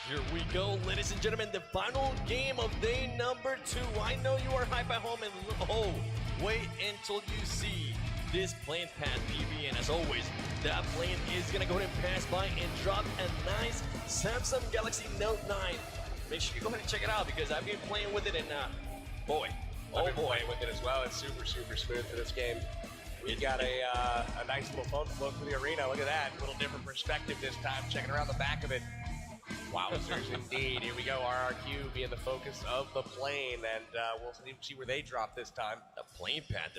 Here we go, ladies and gentlemen, the final game of day number 2. I know you are hype at home, and wait until you see this plane pass, PB. And as always, that plane is gonna go ahead and pass by and drop a nice Samsung Galaxy Note 9. Make sure you go ahead and check it out because I've been playing with it, and boy, I've been playing with it as well. It's super smooth for this game. We've got a nice little phone flow through the arena. Look at that, a little different perspective this time. Checking around the back of it. Wowzers indeed. Here we go, RRQ being the focus of the plane, and we'll see where they drop this time. The plane pad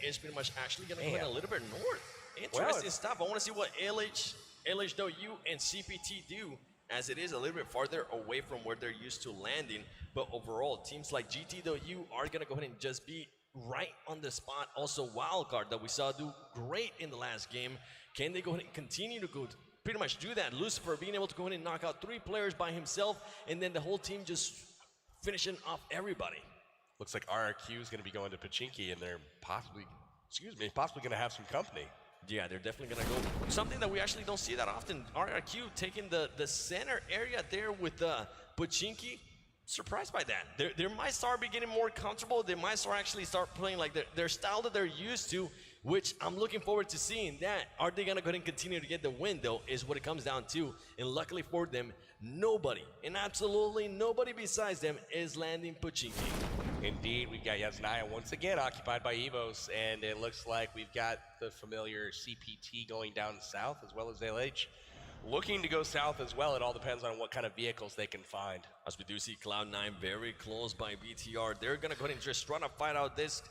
is pretty much actually going to go a little bit north. Interesting stuff. I want to see what LHW and CPT do, as it is a little bit farther away from where they're used to landing. But overall, teams like GTW are going to go ahead and just be right on the spot. Also, Wildcard that we saw do great in the last game. Can they go ahead and continue to go pretty much do that? Lucifer being able to go ahead and knock out 3 players by himself, and then the whole team just finishing off everybody. Looks like RRQ is going to be going to Pachinki, and they're possibly going to have some company. Yeah, they're definitely going to go. Something that we actually don't see that often. RRQ taking the center area there with Pachinki. Surprised by that. They might start be getting more comfortable. They might actually start playing like their style that they're used to, which I'm looking forward to seeing that. Are they going to go ahead and continue to get the win, though, is what it comes down to. And luckily for them, nobody, and absolutely nobody besides them, is landing Pachinki. Indeed, we've got Yasnaya once again occupied by Evos, and it looks like we've got the familiar CPT going down south, as well as LH looking to go south as well. It all depends on what kind of vehicles they can find. As we do see Cloud9 very close by BTR, they're going to go ahead and just try to fight out this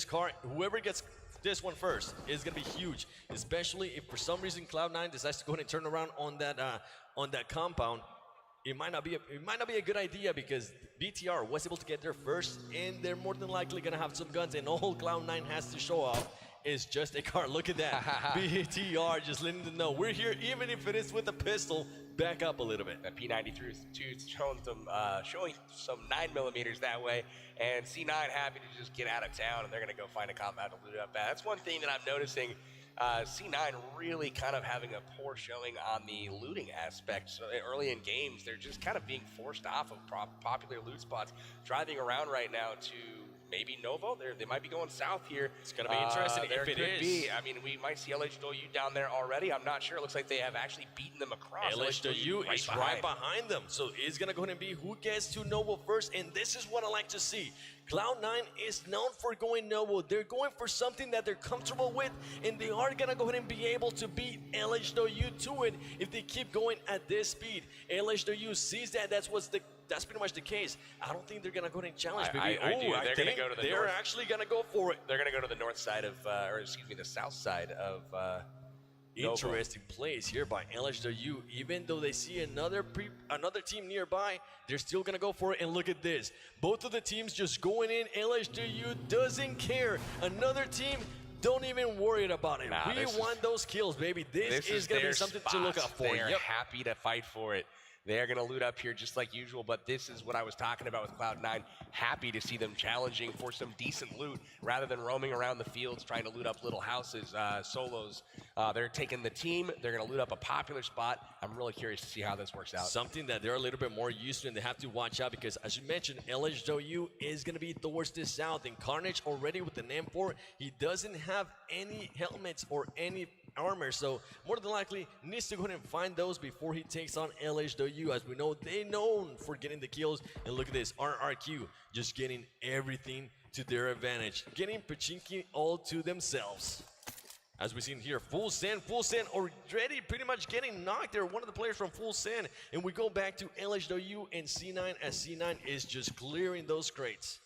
car. Whoever gets this one first is going to be huge, especially if for some reason Cloud9 decides to go ahead and turn around on that compound. It might not be a good idea because BTR was able to get there first, and they're more than likely going to have some guns, and all Cloud9 has to show off is just a car. Look at that. BTR just letting them know we're here, even if it is with a pistol. Back up a little bit. That P93 is showing some 9mm that way, and C9 happy to just get out of town, and they're going to go find a compound to loot up at. That's one thing that I'm noticing. C9 really kind of having a poor showing on the looting aspect. So early in games, they're just kind of being forced off of popular loot spots. Driving around right now to maybe Novo. They might be going south here. It's going to be interesting if it is. I mean, we might see LHW down there already. I'm not sure. It looks like they have actually beaten them across. LHW is right behind them. So it's going to go ahead and be who gets to Novo first. And this is what I like to see. Cloud9 is known for going Novo. They're going for something that they're comfortable with, and they are going to go ahead and be able to beat LHW to it if they keep going at this speed. LHW sees that. That's pretty much the case. I don't think they're going to go ahead and challenge. I do. They're going to go to the north. They're actually going to go for it. They're going to go to the north side of, the south side of Interesting plays here by LHW. Even though they see another team nearby, they're still going to go for it. And look at this. Both of the teams just going in. LHW doesn't care. Another team, don't even worry about it. We want those kills, baby. This is going to be something to look out for. They're happy to fight for it. They're going to loot up here just like usual, but this is what I was talking about with Cloud9. Happy to see them challenging for some decent loot rather than roaming around the fields trying to loot up little houses, solos. They're taking the team. They're going to loot up a popular spot. I'm really curious to see how this works out. Something that they're a little bit more used to, and they have to watch out because, as you mentioned, LHW is going to be towards the south, and Carnage already with the M4, he doesn't have any helmets or any armor, so more than likely needs to go ahead and find those before he takes on LHW. As we know, they're known for getting the kills. And look at this, RRQ just getting everything to their advantage, getting Pachinki all to themselves. As we've seen here, Full Send already pretty much getting knocked there. One of the players from Full Send, and we go back to LHW and C9 as C9 is just clearing those crates.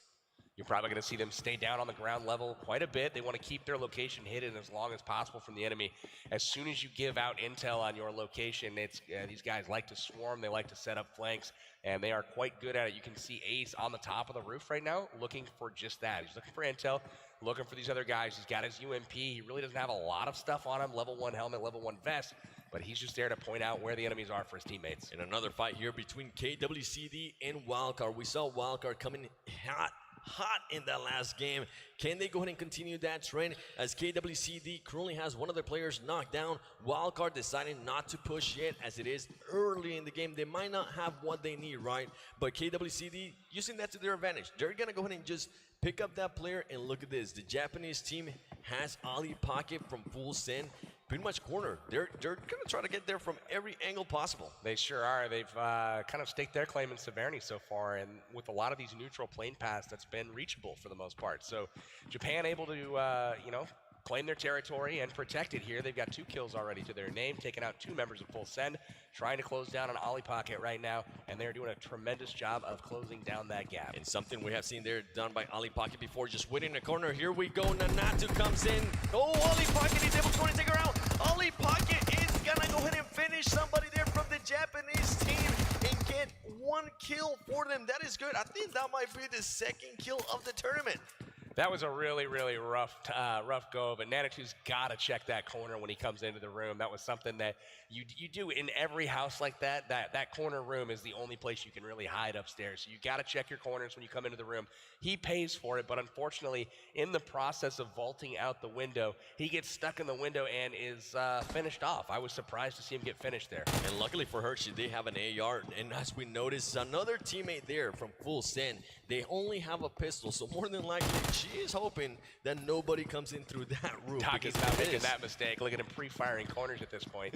You're probably going to see them stay down on the ground level quite a bit. They want to keep their location hidden as long as possible from the enemy. As soon as you give out intel on your location, these guys like to swarm. They like to set up flanks, and they are quite good at it. You can see Ace on the top of the roof right now looking for just that. He's looking for intel, looking for these other guys. He's got his UMP. He really doesn't have a lot of stuff on him, level 1 helmet, level 1 vest, but he's just there to point out where the enemies are for his teammates. In another fight here between KWCD and Wildcard. We saw Wildcard coming hot in that last game. Can they go ahead and continue that trend as KWCD currently has one of their players knocked down? Wildcard deciding not to push yet as it is early in the game. They might not have what they need, right? But KWCD using that to their advantage. They're going to go ahead and just pick up that player, and look at this. The Japanese team has Ali Pocket from full send. Pretty much cornered. They're going to try to get there from every angle possible. They sure are. They've kind of staked their claim in Severny so far, and with a lot of these neutral plane paths, that's been reachable for the most part. So Japan able to, claim their territory and protect it here. They've got 2 kills already to their name, taking out 2 members of full send, trying to close down on Ali Pocket right now, and they're doing a tremendous job of closing down that gap. And something we have seen there done by Ali Pocket before, just waiting in the corner. Here we go. Nanatu comes in. Oh, Ali Pocket, he's able to take her out. Ali Pocket is gonna go ahead and finish somebody there from the Japanese team and get 1 kill for them. That is good. I think that might be the 2nd kill of the tournament. That was a really, really rough go, but Nanatu's got to check that corner when he comes into the room. That was something that you do in every house like that. That corner room is the only place you can really hide upstairs. So you got to check your corners when you come into the room. He pays for it, but unfortunately, in the process of vaulting out the window, he gets stuck in the window and is finished off. I was surprised to see him get finished there. And luckily for her, she did have an AR, and as we noticed, another teammate there from full send. They only have a pistol, so more than likely, she is hoping that nobody comes in through that roof. Taki's not making that mistake. Look at him pre-firing corners at this point.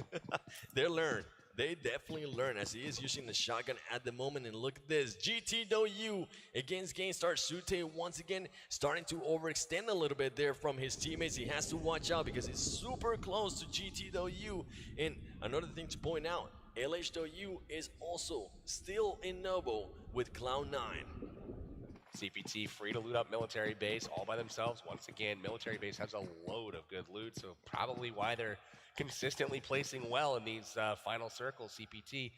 They learn. They definitely learn as he is using the shotgun at the moment. And look at this. GTW against Gainstar. Sute once again starting to overextend a little bit there from his teammates. He has to watch out because it's super close to GTW. And another thing to point out, LHW is also still in Nobo with Cloud9. CPT free to loot up military base all by themselves. Once again, military base has a load of good loot, so probably why they're consistently placing well in these final circles. CPT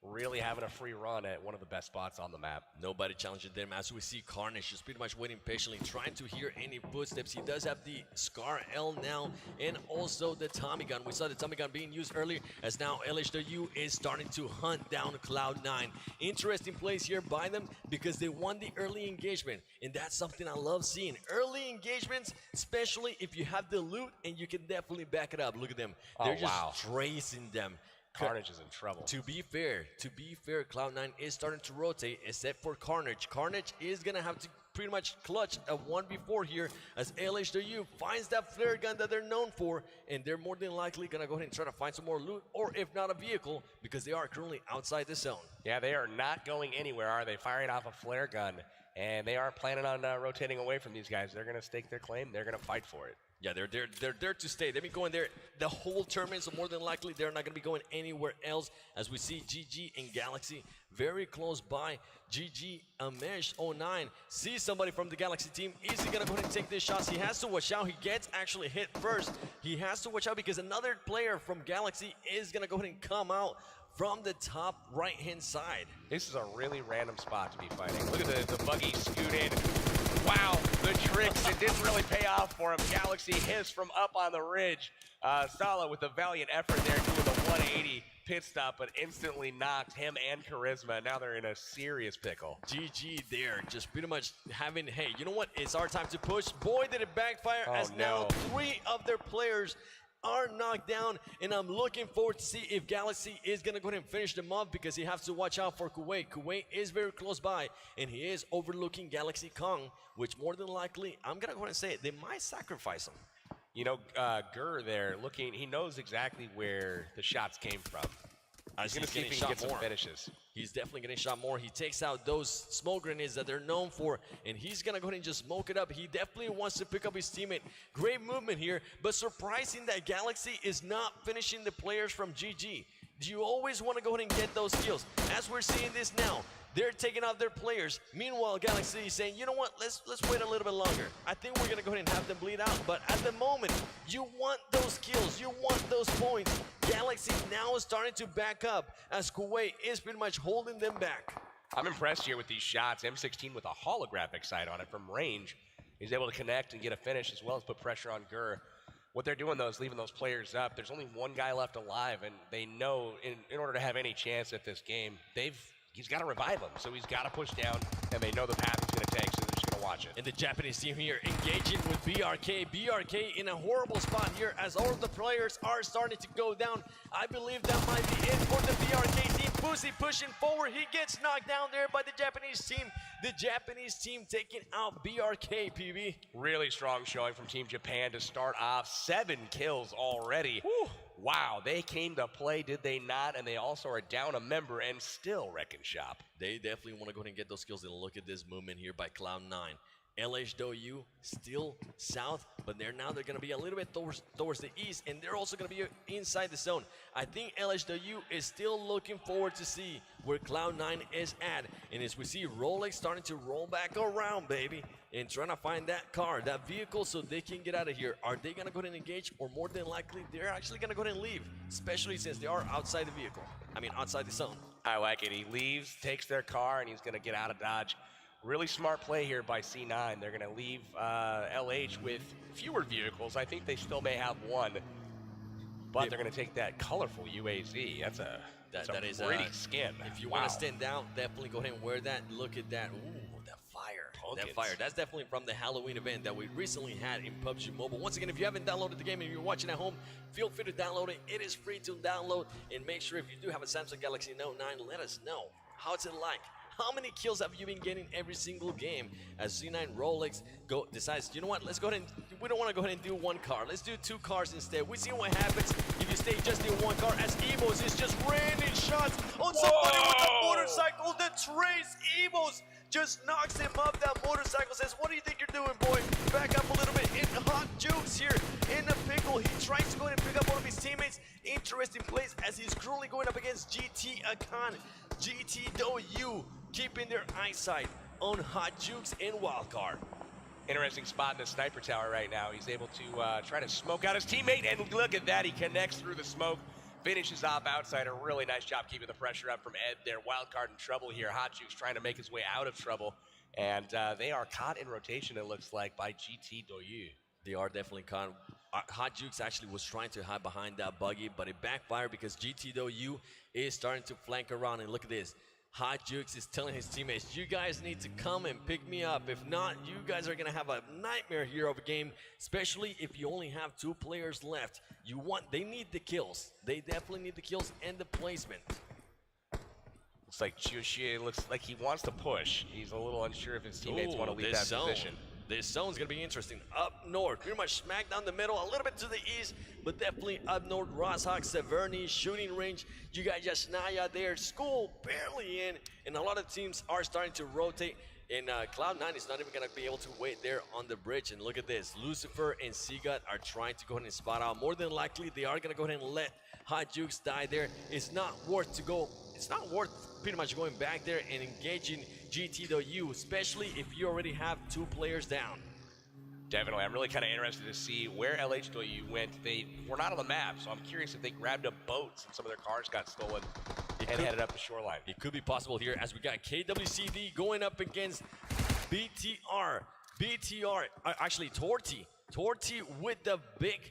really having a free run at one of the best spots on the map. Nobody challenging them as we see Carnage just pretty much waiting patiently, trying to hear any footsteps. He does have the Scar L now and also the Tommy gun. We saw the Tommy gun being used earlier as now LHW is starting to hunt down Cloud9. Interesting place here by them because they won the early engagement, and that's something I love seeing. Early engagements, especially if you have the loot and you can definitely back it up. Look at them. They're just tracing them. Carnage is in trouble. To be fair, Cloud9 is starting to rotate, except for Carnage. Carnage is going to have to pretty much clutch a 1v4 here as LHW finds that flare gun that they're known for, and they're more than likely going to go ahead and try to find some more loot, or if not a vehicle, because they are currently outside the zone. Yeah, they are not going anywhere, are they? Firing off a flare gun, and they are planning on rotating away from these guys. They're going to stake their claim. They're going to fight for it. Yeah, they're there to stay. They've been going there the whole tournament, so more than likely they're not going to be going anywhere else. As we see GG and Galaxy very close by. GG Amesh 09 sees somebody from the Galaxy team. Is he going to go ahead and take these shots? He has to watch out. He gets actually hit first. He has to watch out because another player from Galaxy is going to go ahead and come out from the top right-hand side. This is a really random spot to be fighting. Look at the buggy scoot in. Wow, the tricks, it didn't really pay off for him. Galaxy hiss from up on the ridge. Sala with a valiant effort there doing the 180 pit stop, but instantly knocked him and Charisma. Now they're in a serious pickle. GG there, just pretty much having, hey, you know what? It's our time to push. Boy, did it backfire now 3 of their players are knocked down, and I'm looking forward to see if Galaxy is going to go ahead and finish them off because he has to watch out for Kuwait. Kuwait is very close by, and he is overlooking Galaxy Kong, which more than likely, I'm going to go ahead and say it, they might sacrifice him. You know, Gur there looking, he knows exactly where the shots came from. He's going to see if he can get some finishes. He's definitely getting shot more. He takes out those smoke grenades that they're known for, and he's going to go ahead and just smoke it up. He definitely wants to pick up his teammate. Great movement here, but surprising that Galaxy is not finishing the players from GG. You always want to go ahead and get those kills. As we're seeing this now, they're taking out their players. Meanwhile, Galaxy is saying, you know what, let's wait a little bit longer. I think we're going to go ahead and have them bleed out. But at the moment, you want those kills. You want those points. Galaxy now is starting to back up as Kuwait is pretty much holding them back. I'm impressed here with these shots. M16 with a holographic sight on it from range. He's able to connect and get a finish as well as put pressure on Gur. What they're doing, though, is leaving those players up. There's only one guy left alive, and they know in order to have any chance at this game, he's got to revive him. So he's got to push down, and they know the path he's going to take, so they're just going to watch it. And the Japanese team here engaging with BRK. BRK in a horrible spot here as all of the players are starting to go down. I believe that might be it for the BRK team. Pussy pushing forward. He gets knocked down there by the Japanese team. The Japanese team taking out BRK, PB. Really strong showing from Team Japan to start off. 7 kills already. Whew. Wow, they came to play, did they not? And they also are down a member and still wrecking shop. They definitely want to go ahead and get those kills. And look at this movement here by Cloud9. LHW still south, but they're going to be a little bit towards the east, and they're also going to be inside the zone. I think LHW is still looking forward to see where Cloud9 is at. And as we see Rolex starting to roll back around, baby, and trying to find that car, that vehicle, so they can get out of here. Are they going to go ahead and engage, or more than likely, they're actually going to go ahead and leave, especially since they are outside the vehicle. I mean, outside the zone. I like it. He leaves, takes their car, and he's going to get out of Dodge. Really smart play here by C9. They're going to leave LH with fewer vehicles. I think they still may have one, but they're going to take that colorful UAZ. That's a pretty skin. If you want to stand out, definitely go ahead and wear that. Look at that. Ooh, that fire. Pumpkins. That fire. That's definitely from the Halloween event that we recently had in PUBG Mobile. Once again, if you haven't downloaded the game and you're watching at home, feel free to download it. It is free to download. And make sure if you do have a Samsung Galaxy Note 9, let us know. How's it like? How many kills have you been getting every single game? As C9 Rolex decides, you know what, let's go ahead and, we don't want to go ahead and do one car. Let's do 2 cars instead. We see what happens if you stay just in one car, as Evos is just raining shots on somebody with a motorcycle. The Trace Evos just knocks him up. That motorcycle says, what do you think you're doing, boy? Back up a little bit. In Hot Jukes here in the pickle. He tries to go ahead and pick up one of his teammates. Interesting plays as he's currently going up against GT Akan. GTW keeping their eyesight on Hot Jukes and Wildcard. Interesting spot in the sniper tower right now. He's able to try to smoke out his teammate, and look at that. He connects through the smoke, finishes off outside. A really nice job keeping the pressure up from Ed there. Wildcard in trouble here. Hot Jukes trying to make his way out of trouble, and they are caught in rotation, it looks like, by GTW. They are definitely caught. Hot Jukes actually was trying to hide behind that buggy, but it backfired because GTW is starting to flank around. And look at this. Hot Jukes is telling his teammates, you guys need to come and pick me up. If not, you guys are going to have a nightmare here of a game, especially if you only have 2 players left. They need the kills. They definitely need the kills and the placement. Looks like Chushi looks like he wants to push. He's a little unsure if his teammates want to leave that position. This zone's going to be interesting. Up north, pretty much smack down the middle, a little bit to the east, but definitely up north. Rosshawk, Severny, shooting range. You got Yasnaya there. School barely in, and a lot of teams are starting to rotate. And Cloud9 is not even going to be able to wait there on the bridge. And look at this. Lucifer and Seagut are trying to go ahead and spot out. More than likely, they are going to go ahead and let Hot Jukes die there. It's not worth pretty much going back there and engaging GTW, especially if you already have 2 players down. Definitely. I'm really kind of interested to see where LHW went. They were not on the map, so I'm curious if they grabbed a boat since some of their cars got stolen and headed up the shoreline. It could be possible here as we got KWCD going up against BTR. Actually Torty. Torty with the big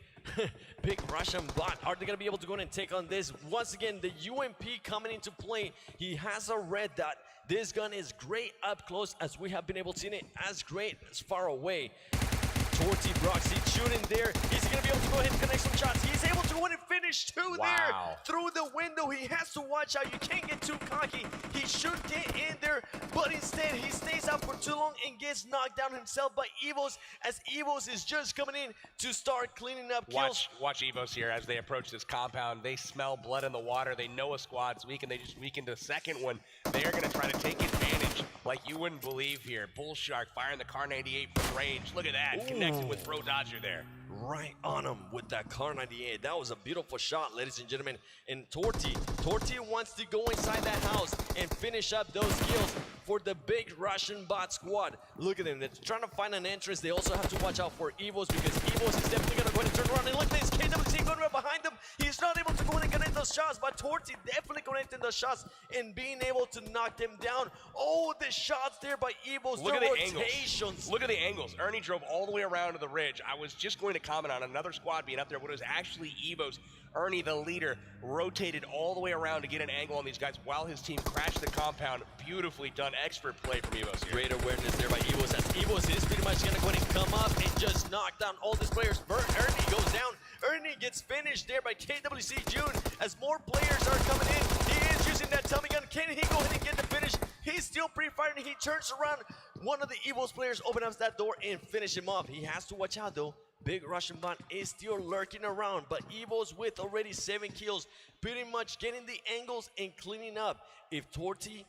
Russian bot. Are they going to be able to go in and take on this? Once again, the UMP coming into play. He has a red dot. This gun is great up close, as we have been able to see it, as great as far away. Torty Broxy shooting there. He's going to be able to go ahead and connect some shots. He's able to go ahead and finish 2 there through the window. He has to watch out. You can't get too cocky. He should get in there, but instead he stays out for too long and gets knocked down himself by Evos, as Evos is just coming in to start cleaning up kills. Watch Evos here as they approach this compound. They smell blood in the water. They know a squad's weak, and they just weakened the second one. They are going to try to take advantage like you wouldn't believe here. Bull Shark firing the Car 98 from range. Look at that. Ooh. Connected with Bro Dodger there. Right on him with that Car 98. That was a beautiful shot, ladies and gentlemen. And Torty wants to go inside that house and finish up those kills for the big Russian bot squad. Look at them. They're trying to find an entrance. They also have to watch out for Evos, because Evos is definitely going to go ahead and turn around. And look at this. KWC going right behind them. He's not able to go in and connect those shots, but Torty definitely connecting those shots and being able to knock them down. Oh, the shots there by Evos. Look at the angles. Look at the angles. Ernie drove all the way around to the ridge. I was just going to comment on another squad being up there, but it was actually Evos Ernie, the leader, rotated all the way around to get an angle on these guys while his team crashed the compound. Beautifully done, expert play from Evos here. Great awareness there by Evos, as Evos is pretty much going to go ahead and come up and just knock down all these players. Ernie goes down. Ernie gets finished there by KWC June. As more players are coming in, he is using that tummy gun. Can he go ahead and get the finish? He's still pre-firing. He turns around. One of the Evos players opens up that door and finish him off. He has to watch out though. Big Russian bot is still lurking around, but Evos with already 7 kills, pretty much getting the angles and cleaning up. If Torty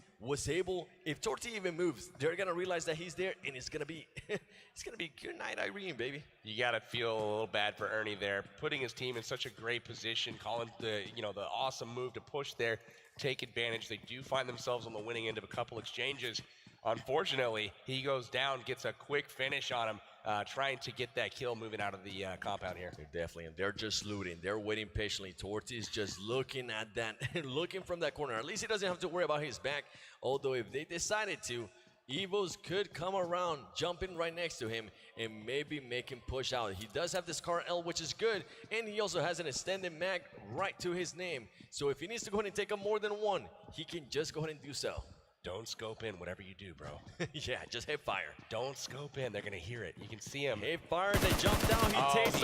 even moves, they're gonna realize that he's there, and it's gonna be good night, Irene, baby. You gotta feel a little bad for Ernie there, putting his team in such a great position, calling the awesome move to push there, take advantage. They do find themselves on the winning end of a couple exchanges. Unfortunately, he goes down, gets a quick finish on him, trying to get that kill moving out of the compound here. Definitely, and they're just looting. They're waiting patiently. Torty's just looking at that, looking from that corner. At least he doesn't have to worry about his back, although if they decided to, Evos could come around, jump in right next to him, and maybe make him push out. He does have this Car L, which is good, and he also has an extended mag right to his name. So if he needs to go ahead and take up more than one, he can just go ahead and do so. Don't scope in, whatever you do, bro. Yeah, just hit fire. Don't scope in. They're going to hear it. You can see him. Hit fire. They jump down. He takes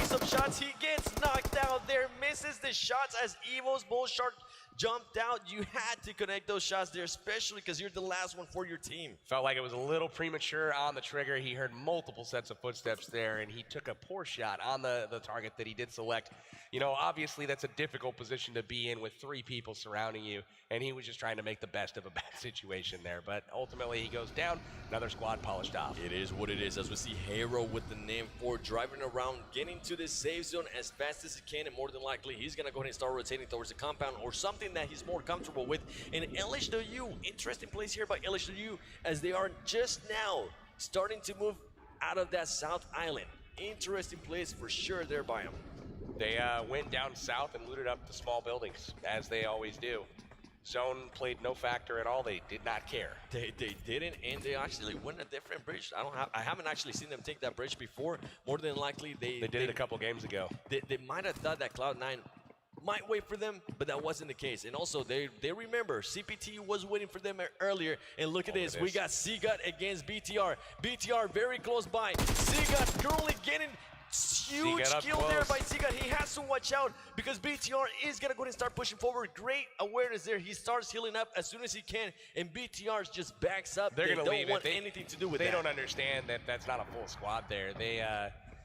some shots. He gets knocked out there. Misses the shots as Evo's Bull Shark jumped out. You had to connect those shots there, especially because you're the last one for your team. Felt like it was a little premature on the trigger. He heard multiple sets of footsteps there, and he took a poor shot on the target that he did select. You know, obviously that's a difficult position to be in with 3 people surrounding you, and he was just trying to make the best of a bad situation there. But ultimately he goes down, another squad polished off. It is what it is, as we see Hero with the name 4 driving around, getting to this safe zone as fast as he can, and more than likely he's going to go ahead and start rotating towards the compound or something that he's more comfortable with. And LHW, interesting place here by LHW, as they are just now starting to move out of that South Island. Interesting place for sure there by him. They went down south and looted up the small buildings, as they always do. Zone played no factor at all. They did not care. They didn't, and they actually went a different bridge. I haven't actually seen them take that bridge before. More than likely, they did it a couple games ago. They might have thought that Cloud9 might wait for them, but that wasn't the case. And also, they remember CPT was waiting for them earlier. And look at this. We got Seagut against BTR. BTR very close by. Seagut currently getting huge kill there by Seagut. He has to watch out because BTR is going to go ahead and start pushing forward. Great awareness there. He starts healing up as soon as he can, and BTR just backs up. They're going to leave. They don't want anything to do with that. They don't understand that that's not a full squad there. They,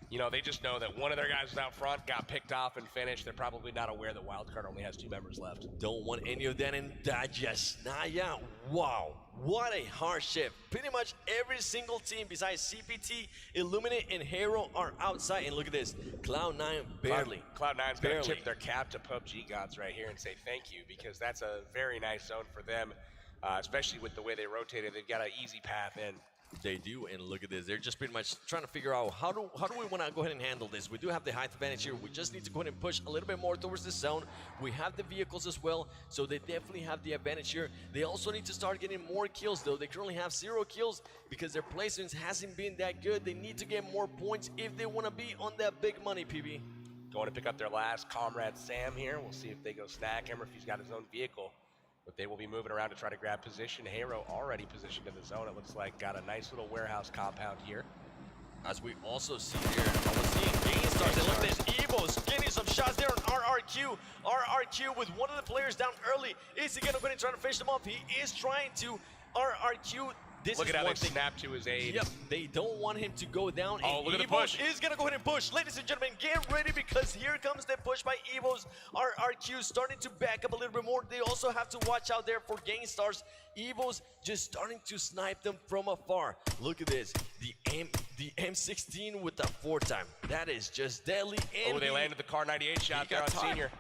they just know that one of their guys was out front, got picked off and finished. They're probably not aware that Wildcard only has 2 members left. Don't want any of that in digest. Naya, wow. What a hardship. Pretty much every single team besides CPT, Illuminate, and Hero are outside. And look at this. Cloud9 barely. Cloud9's going to tip their cap to PUBG gods right here and say thank you, because that's a very nice zone for them, especially with the way they rotated. They've got an easy path in. They do, and look at this. They're just pretty much trying to figure out how do we want to go ahead and handle this. We do have the height advantage here. We just need to go ahead and push a little bit more towards the zone. We have the vehicles as well, so they definitely have the advantage here. They also need to start getting more kills, though. They currently have 0 kills because their placements hasn't been that good. They need to get more points if they want to be on that big money, PB. Going to pick up their last comrade, Sam, here. We'll see if they go snag him or if he's got his own vehicle. But they will be moving around to try to grab position. Hero already positioned in the zone. It looks like got a nice little warehouse compound here. As we also see here, we're seeing Gain Stars. And look at this, Evo's getting some shots there on RRQ. RRQ with one of the players down early. Is he going to go ahead and try to finish them off? He is trying to. RRQ. Look at how they snap to his aid. Yep, they don't want him to go down. Oh, and look at the Evos push. Is going to go ahead and push. Ladies and gentlemen, get ready because here comes the push by Evos. RRQ starting to back up a little bit more. They also have to watch out there for Gain Stars. Evos just starting to snipe them from afar. Look at this. The M16 with the 4-time. That is just deadly. And they landed the Car 98 shot there on Senior.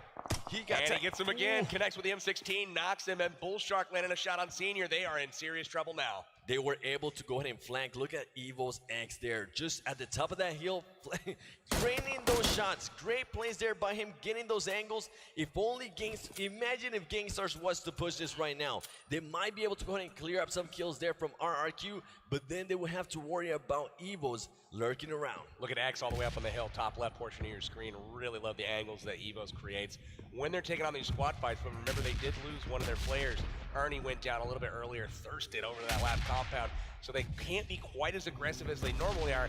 He gets him again, connects with the M16, knocks him, and Bull Shark landing a shot on Senior. They are in serious trouble now. they were able to go ahead and flank. Look at Evo's X there, just at the top of that hill, draining those shots. Great plays there by him, getting those angles. If only imagine if Gangstars was to push this right now. They might be able to go ahead and clear up some kills there from RRQ, but then they would have to worry about Evo's lurking around. Look at X all the way up on the hill, top left portion of your screen. Really love the angles that Evo's creates when they're taking on these squad fights. But remember, they did lose one of their players. Ernie went down a little bit earlier, thirsted over to that last compound, so they can't be quite as aggressive as they normally are.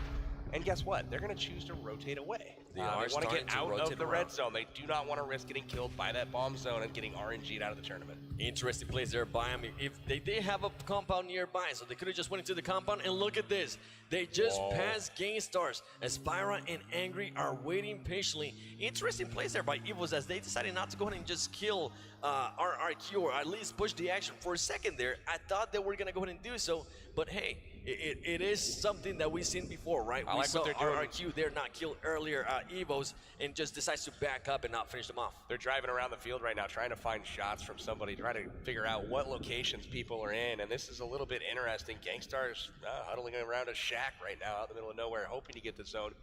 And guess what? They're going to choose to rotate away. They want to get out of the around. red zone. They do not want to risk getting killed by that bomb zone and getting RNG'd out of the tournament. Interesting plays there by him. If they have a compound nearby, so they could have just went into the compound. And look at this. They just passed Gangstars as Spyra and Angry are waiting patiently. Interesting plays there by Evos as they decided not to go ahead and just kill RRQ, or at least push the action for a second there. I thought they were going to go ahead and do so, but hey, it is something that we've seen before, right? I like what they're doing. RRQ there not killed earlier Evos and just decides to back up and not finish them off. They're driving around the field right now trying to find shots from somebody, trying to figure out what locations people are in, and this is a little bit interesting. Gangstars huddling around a shack right now out in the middle of nowhere, hoping to get the zone.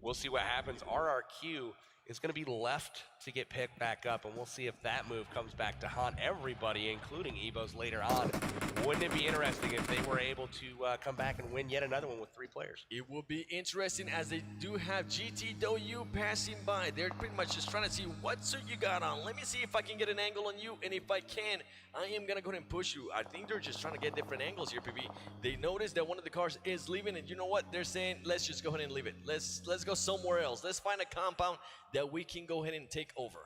We'll see what happens. RRQ is going to be left to get picked back up, and we'll see if that move comes back to haunt everybody, including Evos later on. Wouldn't it be interesting if they were able to come back and win yet another one with 3 players? It would be interesting as they do have GTW passing by. They're pretty much just trying to see what suit you got on. Let me see if I can get an angle on you, and if I can, I am going to go ahead and push you. I think they're just trying to get different angles here, PB. They noticed that one of the cars is leaving, and you know what? They're saying, let's just go ahead and leave it. Let's go somewhere else. Let's find a compound that we can go ahead and take over.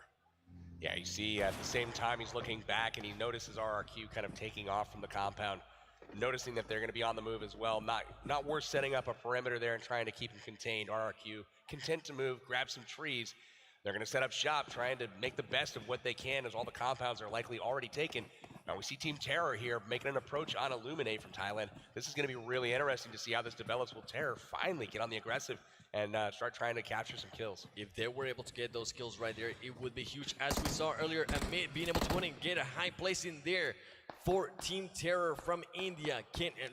Yeah, you see at the same time he's looking back and he notices RRQ kind of taking off from the compound, noticing that they're going to be on the move as well. Not worth setting up a perimeter there and trying to keep him contained. RRQ content to move, grab some trees. They're going to set up shop, trying to make the best of what they can as all the compounds are likely already taken. Now we see Team Terror here making an approach on Illuminate from Thailand. This is going to be really interesting to see how this develops. Will Terror finally get on the aggressive and start trying to capture some kills? If they were able to get those kills right there, it would be huge. As we saw earlier, Amit being able to go in and get a high place in there for Team Terror from India.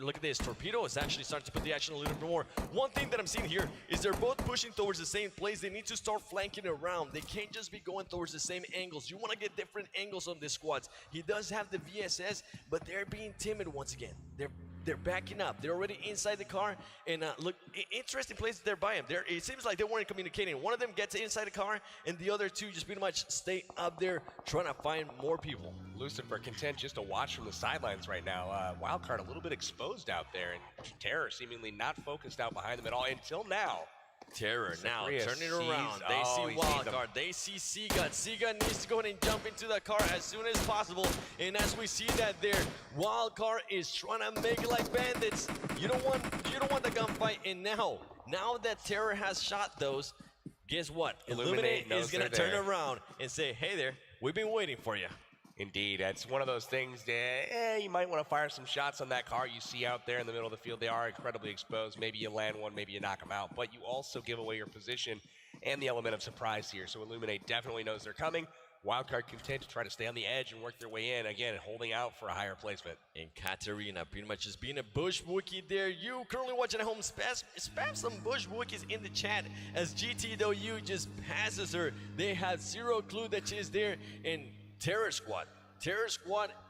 Look at this. Torpedo is actually starting to put the action a little bit more. One thing that I'm seeing here is they're both pushing towards the same place. They need to start flanking around. They can't just be going towards the same angles. You want to get different angles on this squads. He does have the VSS, but they're being timid once again. They're backing up. They're already inside the car. And look, interesting places there by him. It seems like they weren't communicating. One of them gets inside the car, and the other two just pretty much stay up there trying to find more people. Lucifer content just to watch from the sidelines right now. Wildcard a little bit exposed out there, and Terror seemingly not focused out behind them at all until now. Terror now turning around. They see Wildcard. They see Seagut. Seagut needs to go ahead and jump into the car as soon as possible. And as we see that there, Wildcard is trying to make it like bandits. You don't want the gunfight. And now that Terror has shot those, guess what? Illuminate is gonna turn around and say, hey there, we've been waiting for you. Indeed, it's one of those things that you might want to fire some shots on that car you see out there in the middle of the field. They are incredibly exposed. Maybe you land one, maybe you knock them out, but you also give away your position and the element of surprise here. So Illuminate definitely knows they're coming. Wildcard content to try to stay on the edge and work their way in, again, holding out for a higher placement. And Katarina pretty much just being a Bush Wookie there. You currently watching at home, spam some Bush Wookies in the chat as GTW just passes her. They have zero clue that she's there. And Terror Squad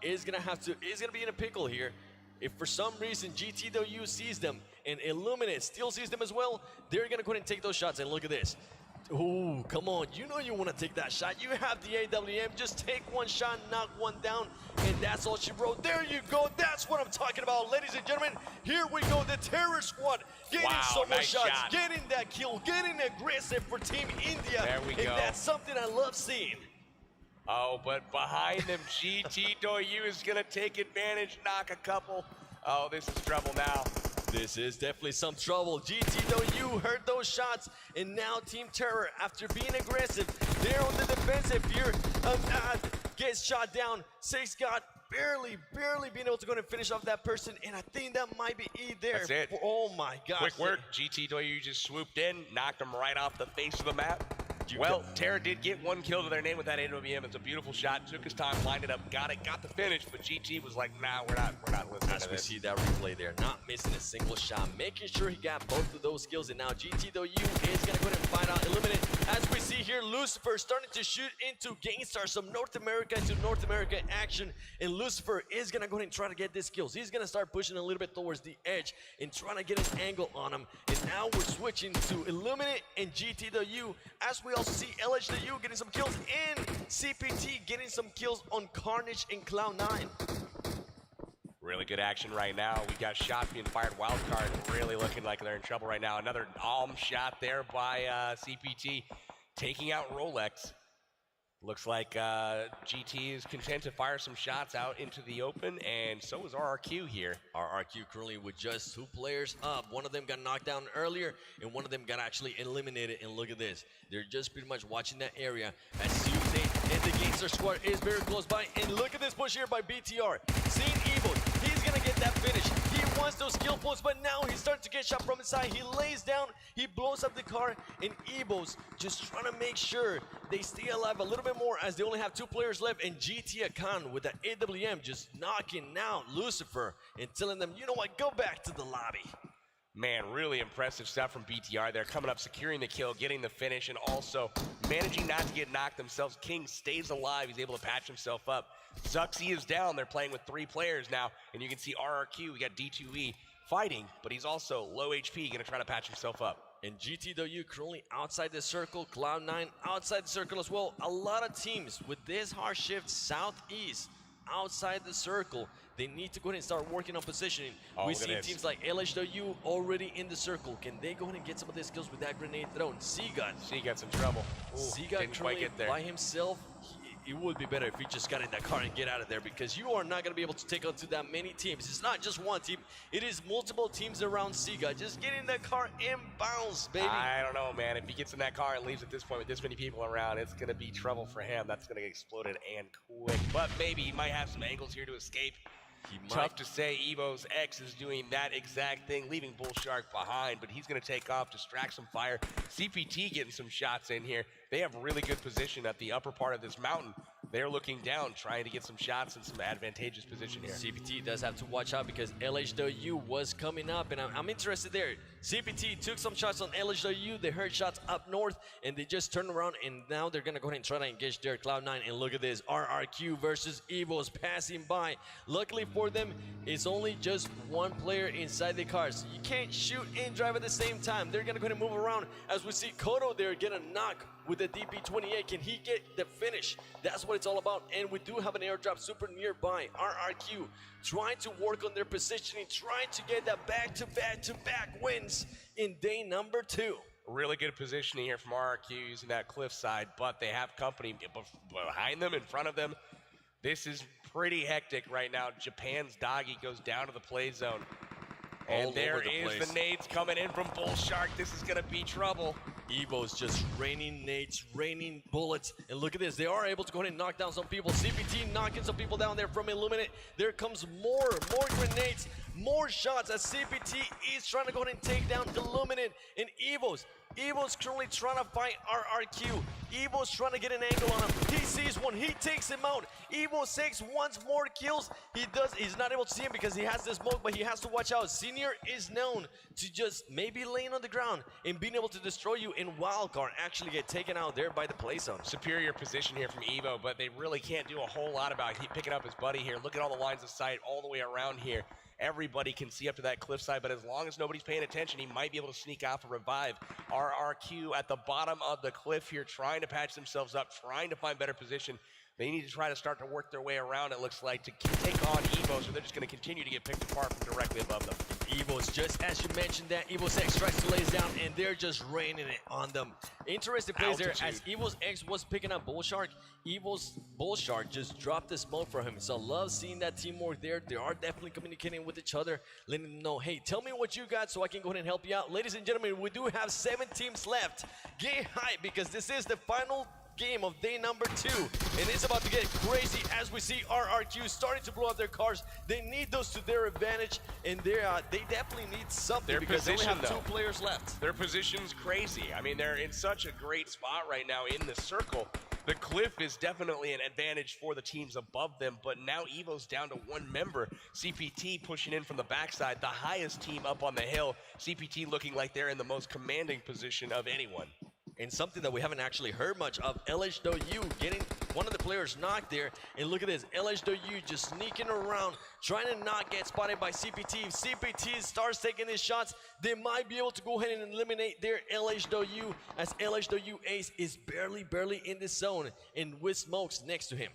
is gonna be in a pickle here. If for some reason GTW sees them and Illuminate still sees them as well, they're gonna go ahead and take those shots. And look at this. Ooh, come on, you know you want to take that shot. You have the AWM, just take one shot, knock one down, and that's all she wrote. There you go, that's what I'm talking about, ladies and gentlemen. Here we go, the Terror Squad getting so much shots, getting that kill, getting aggressive for Team India. There we go. And that's something I love seeing. Oh, but behind them, GTW is going to take advantage, knock a couple. Oh, this is trouble now. This is definitely some trouble. GTW heard those shots, and now Team Terror, after being aggressive, they're on the defensive here. Gets shot down. Seagut barely being able to go and finish off that person, and I think that might be E there. That's it. Oh my gosh. Quick work. GTW just swooped in, knocked him right off the face of the map. Well, Terra did get one kill to their name with that AWM. It's a beautiful shot. Took his time, lined it up, got the finish. But GT was like, nah, we're not listening As to we this. see that replay there, not missing a single shot, making sure he got both of those kills. And now GTW is going to go ahead and find out, eliminate. As we see here, Lucifer starting to shoot into Gangstar, some North America to North America action. And Lucifer is going to go ahead and try to get these kills. He's going to start pushing a little bit towards the edge and trying to get his angle on him. And now we're switching to Illuminate and GTW. As we also see LHW getting some kills and CPT getting some kills on Carnage and Cloud9. Really good action right now. We got shots being fired. Wildcard really looking like they're in trouble right now. Another shot there by CPT, taking out Rolex. Looks like GT is content to fire some shots out into the open, and so is RRQ here. RRQ currently with just 2 players up. One of them got knocked down earlier, and one of them got actually eliminated. And look at this. They're just pretty much watching that area as Suze and the Gangster squad is very close by. And look at this push here by BTR. Seeing Evo, he's going to get that finish. He wants those kill points, but now he's starting to get shot from inside. He lays down, he blows up the car, and Evo's just trying to make sure they stay alive a little bit more as they only have 2 players left. And GT Akan with that AWM just knocking out Lucifer and telling them, you know what, go back to the lobby. Man, really impressive stuff from BTR there. Coming up, securing the kill, getting the finish, and also managing not to get knocked themselves. King stays alive. He's able to patch himself up. Zuxi is down. They're playing with 3 players now, and you can see RRQ. We got D2E fighting, but he's also low HP, going to try to patch himself up. And GTW currently outside the circle, Cloud9 outside the circle as well. A lot of teams with this hard shift southeast outside the circle, they need to go ahead and start working on positioning. We see teams like LHW already in the circle. Can they go ahead and get some of these kills with that grenade thrown? Seagut's in trouble. Seagut currently by himself. It would be better if he just got in that car and get out of there, because you are not going to be able to take on to that many teams. It's not just one team. It is multiple teams around Seagut. Just get in that car and bounce, baby. I don't know, man. If he gets in that car and leaves at this point with this many people around, it's going to be trouble for him. That's going to get exploded and quick. But maybe he might have some angles here to escape. Tough to say. Evo's X is doing that exact thing, leaving Bull Shark behind, but he's going to take off, distract some fire. CPT getting some shots in here. They have really good position at the upper part of this mountain. They're looking down, trying to get some shots in some advantageous position here. CPT does have to watch out because LHW was coming up, and I'm interested there. CPT took some shots on LHW. They heard shots up north, and they just turned around, and now they're going to go ahead and try to engage their Cloud9. And look at this, RRQ versus Evo's passing by. Luckily for them, it's only just 1 player inside the car, so you can't shoot and drive at the same time. They're going to go ahead and move around as we see Kodo there get a knock with the DP28. Can he get the finish? That's what it's all about. And we do have an airdrop super nearby. RRQ trying to work on their positioning, trying to get that back-to-back wins in day number 2. Really good positioning here from RRQ using that cliff side, but they have company behind them, in front of them. This is pretty hectic right now. Japan's Doggy goes down to the play zone. And there is the nades coming in from Bull Shark. This is going to be trouble. Evo's just raining nades, raining bullets. And look at this. They are able to go ahead and knock down some people. CPT knocking some people down there from Illuminate. There comes more grenades, more shots as CPT is trying to go ahead and take down Illuminate and Evo's. Evo's currently trying to fight RRQ. Evo's trying to get an angle on him. He sees one. He takes him out. Evo 6 wants more kills. He's not able to see him because he has the smoke, but he has to watch out. Senior is known to just maybe laying on the ground and being able to destroy you, and Wildcard actually get taken out there by the play zone. Superior position here from Evo, but they really can't do a whole lot about it. He picking up his buddy here. Look at all the lines of sight all the way around here. Everybody can see up to that cliffside, but as long as nobody's paying attention, he might be able to sneak off a revive. RRQ at the bottom of the cliff here, trying to patch themselves up, trying to find better position. They need to try to start to work their way around, it looks like, to take on Evo, so they're just going to continue to get picked apart from directly above them. Evo's, just as you mentioned that, Evo's X tries to lay down, and they're just raining it on them. Interesting plays there, as Evo's X was picking up Bull Shark. Evo's Bull Shark just dropped the smoke for him, so love seeing that teamwork there. They are definitely communicating with each other, letting them know, hey, tell me what you got so I can go ahead and help you out. Ladies and gentlemen, we do have 7 teams left. Get hyped, because this is the final game of day number 2, and it's about to get crazy as we see RRQ starting to blow up their cars. They need those to their advantage, and they definitely need something because they only have 2 players left. Their position's crazy. I mean, they're in such a great spot right now in the circle. The cliff is definitely an advantage for the teams above them, but now Evo's down to 1 member. CPT pushing in from the backside, the highest team up on the hill. CPT looking like they're in the most commanding position of anyone. And something that we haven't actually heard much of, LHW getting one of the players knocked there. And look at this, LHW just sneaking around, trying to not get spotted by CPT. If CPT starts taking his shots, they might be able to go ahead and eliminate their LHW, as LHW Ace is barely in the zone, and with Smokes next to him.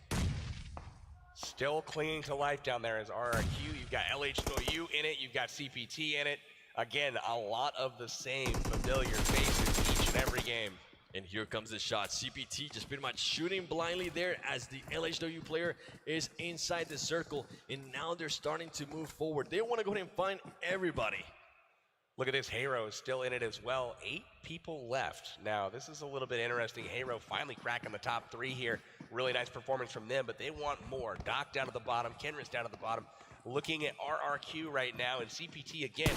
Still clinging to life down there is RRQ. You've got LHW in it, you've got CPT in it. Again, a lot of the same familiar faces each and every game. And here comes the shot. CPT just pretty much shooting blindly there as the LHW player is inside the circle. And now they're starting to move forward. They want to go ahead and find everybody. Look at this, Hero is still in it as well. 8 people left. Now, this is a little bit interesting. Hero finally cracking the top 3 here. Really nice performance from them, but they want more. Doc down to the bottom, Kenris down to the bottom. Looking at RRQ right now, and CPT again,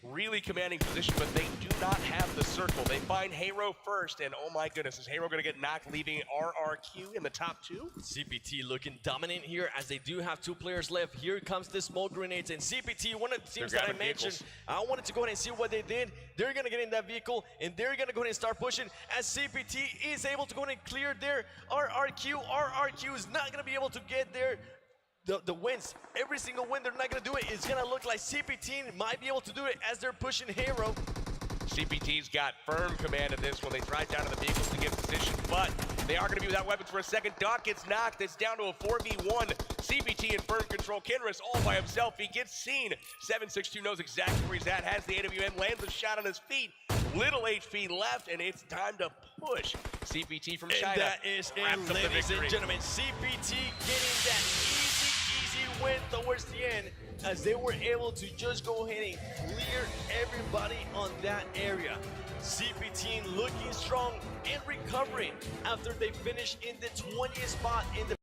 really commanding position, but they do not have the circle. They find Hero first, and oh my goodness, is Hero going to get knocked, leaving RRQ in the top 2? CPT looking dominant here as they do have 2 players left. Here comes the smoke grenades, and CPT, one of the teams that I mentioned, I wanted to go ahead and see what they did. They're going to get in that vehicle, and they're going to go ahead and start pushing as CPT is able to go ahead and clear their RRQ. RRQ is not going to be able to get there. The wins, every single win, they're not going to do it. It's going to look like CPT might be able to do it as they're pushing Hero. CPT's got firm command of this when they drive down to the vehicles to get position, but they are going to be without weapons for a second. Doc gets knocked. It's down to a 4v1. CPT in firm control. Kenris all by himself. He gets seen. 762 knows exactly where he's at. Has the AWM. Lands a shot on his feet. Little HP left, and it's time to push. CPT from China. And that is it, ladies and gentlemen. CPT getting that easy win towards the end, as they were able to just go ahead and clear everybody on that area. CPT looking strong and recovering after they finished in the 20th spot in the